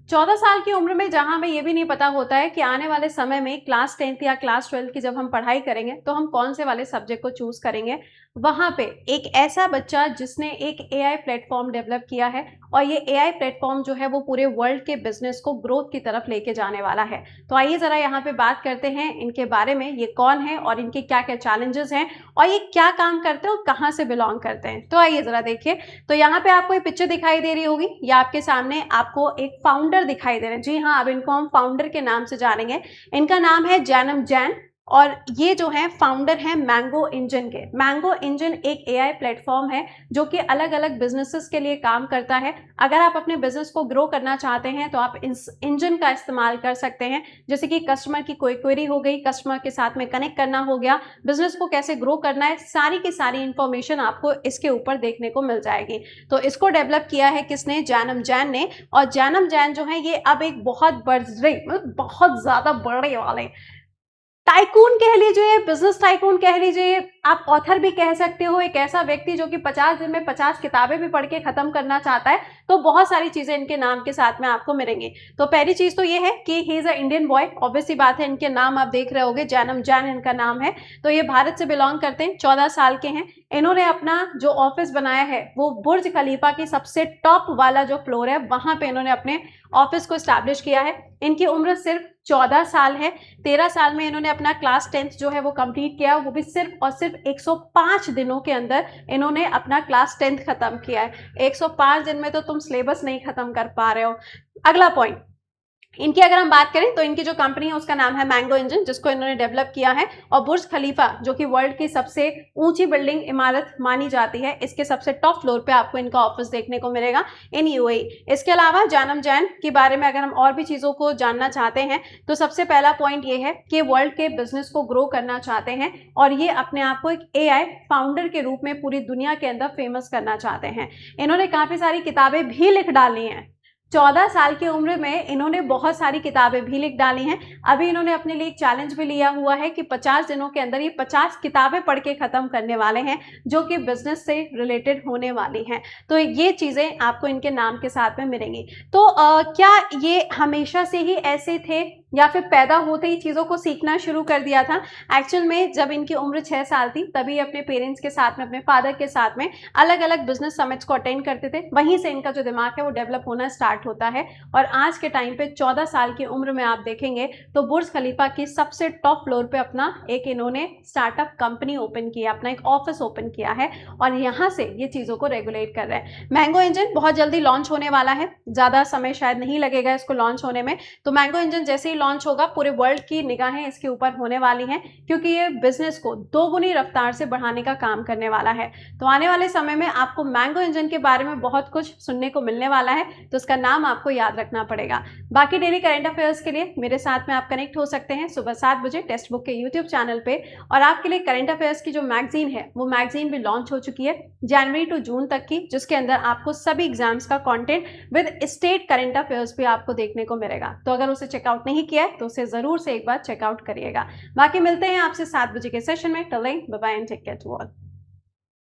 14 साल की उम्र में जहां हमें ये भी नहीं पता होता है कि आने वाले समय में क्लास 10th या क्लास 12th की जब हम पढ़ाई करेंगे तो हम कौन से वाले सब्जेक्ट को चूज करेंगे, वहां पे एक ऐसा बच्चा जिसने एक एआई प्लेटफॉर्म डेवलप किया है और ये एआई प्लेटफॉर्म जो है वो पूरे वर्ल्ड के बिजनेस को ग्रोथ की तरफ लेके जाने वाला है। तो आइए जरा यहाँ पे बात करते हैं इनके बारे में, ये कौन है और इनके क्या क्या चैलेंजेस हैं और ये क्या काम करते हैं और कहाँ से बिलोंग करते हैं। तो आइए जरा देखिए। तो यहाँ पे आपको ये पिक्चर दिखाई दे रही होगी, या आपके सामने आपको एक फाउंडर दिखाई दे रहे हैं। जी हाँ, अब इनको हम फाउंडर के नाम से जानेंगे। इनका नाम है जैनम जैन और ये जो है फाउंडर है मैंगो इंजन के। मैंगो इंजन एक एआई प्लेटफॉर्म है जो कि अलग अलग बिजनेसेस के लिए काम करता है। अगर आप अपने बिजनेस को ग्रो करना चाहते हैं तो आप इस इंजन का इस्तेमाल कर सकते हैं, जैसे कि कस्टमर की कोई क्वेरी हो गई, कस्टमर के साथ में कनेक्ट करना हो गया, बिजनेस को कैसे ग्रो करना है, सारी की सारी इंफॉर्मेशन आपको इसके ऊपर देखने को मिल जाएगी। तो इसको डेवलप किया है किसने? जैनम जैन ने। और जैनम जैन जो है ये अब एक बहुत बड़े, बहुत ज्यादा बड़े वाले टाइकून कह लीजिए, बिजनेस टाइकून कह लीजिए, आप ऑथर भी कह सकते हो। एक ऐसा व्यक्ति जो कि 50 दिन में 50 किताबें भी पढ़ के खत्म करना चाहता है। तो बहुत सारी चीजें इनके नाम के साथ में आपको मिलेंगी। तो पहली चीज तो ये है कि he is a Indian boy. Obvious सी बात है, इनके नाम आप देख रहे होंगे, जैनम जैन इनका नाम है। तो ये भारत से बिलोंग करते हैं, 14 साल के हैं। इन्होंने अपना जो ऑफिस बनाया है वो बुर्ज खलीफा की सबसे टॉप वाला जो फ्लोर है वहां पे इन्होंने अपने ऑफिस को स्टैब्लिश किया है। इनकी उम्र सिर्फ 14 साल है। 13 साल में इन्होंने अपना क्लास 10th जो है वो कंप्लीट किया, वो भी सिर्फ और सिर्फ 105 दिनों के अंदर इन्होंने अपना क्लास 10th खत्म किया है। 105 दिन में तो तुम सिलेबस नहीं खत्म कर पा रहे हो। अगला पॉइंट, इनकी अगर हम बात करें तो इनकी जो कंपनी है उसका नाम है मैंगो इंजन, जिसको इन्होंने डेवलप किया है। और बुर्ज खलीफा जो कि वर्ल्ड की सबसे ऊंची बिल्डिंग इमारत मानी जाती है, इसके सबसे टॉप फ्लोर पे आपको इनका ऑफिस देखने को मिलेगा इन यूएई। इसके अलावा जैनम जैन के बारे में अगर हम और भी चीजों को जानना चाहते हैं तो सबसे पहला पॉइंट ये है कि वर्ल्ड के बिजनेस को ग्रो करना चाहते हैं और ये अपने आप को एक एआई फाउंडर के रूप में पूरी दुनिया के अंदर फेमस करना चाहते हैं। इन्होंने काफी सारी किताबें भी लिख डाली हैं। 14 साल की उम्र में इन्होंने बहुत सारी किताबें भी लिख डाली हैं। अभी इन्होंने अपने लिए एक चैलेंज भी लिया हुआ है कि 50 दिनों के अंदर ये 50 किताबें पढ़ के खत्म करने वाले हैं जो कि बिजनेस से रिलेटेड होने वाली हैं। तो ये चीजें आपको इनके नाम के साथ में मिलेंगी। तो क्या ये हमेशा से ही ऐसे थे या फिर पैदा होते ही चीज़ों को सीखना शुरू कर दिया था? एक्चुअल में जब इनकी उम्र 6 साल थी तभी अपने पेरेंट्स के साथ में, अपने फादर के साथ में अलग अलग बिजनेस समिट्स को अटेंड करते थे। वहीं से इनका जो दिमाग है वो डेवलप होना स्टार्ट होता है। और आज के टाइम पे 14 साल की उम्र में आप देखेंगे तो बुर्ज खलीफा की सबसे टॉप फ्लोर पे अपना एक इन्होंने स्टार्टअप कंपनी ओपन किया, अपना एक ऑफिस ओपन किया है और यहाँ से ये चीज़ों को रेगुलेट कर रहे हैं। मैंगो इंजन बहुत जल्दी लॉन्च होने वाला है, ज़्यादा समय शायद नहीं लगेगा इसको लॉन्च होने में। तो मैंगो इंजन जैसे ही लॉन्च होगा पूरे वर्ल्ड की निगाहें इसके ऊपर होने वाली हैं, क्योंकि ये बिजनेस को दोगुनी रफ्तार से बढ़ाने का काम करने वाला है। तो आने वाले समय में आपको मैंगो इंजन के बारे में बहुत कुछ सुनने को मिलने वाला है, तो उसका नाम आपको याद रखना पड़ेगा। बाकी डेली करंट अफेयर्स के लिए मेरे साथ में आप कनेक्ट हो सकते हैं सुबह 7 बजे टेक्स्ट बुक के यूट्यूब चैनल पे। और आपके लिए करंट अफेयर्स की जो मैगजीन है वो मैगजीन भी लॉन्च हो चुकी है जनवरी टू जून तक की, जिसके अंदर आपको सभी एग्जाम्स का content with state current affairs भी आपको देखने को मिलेगा। तो अगर उसे चेकआउट नहीं किया है तो उसे जरूर से एक बार चेकआउट करिएगा। बाकी मिलते हैं आपसे 7 बजे के सेशन में। Till then bye bye and take care to all.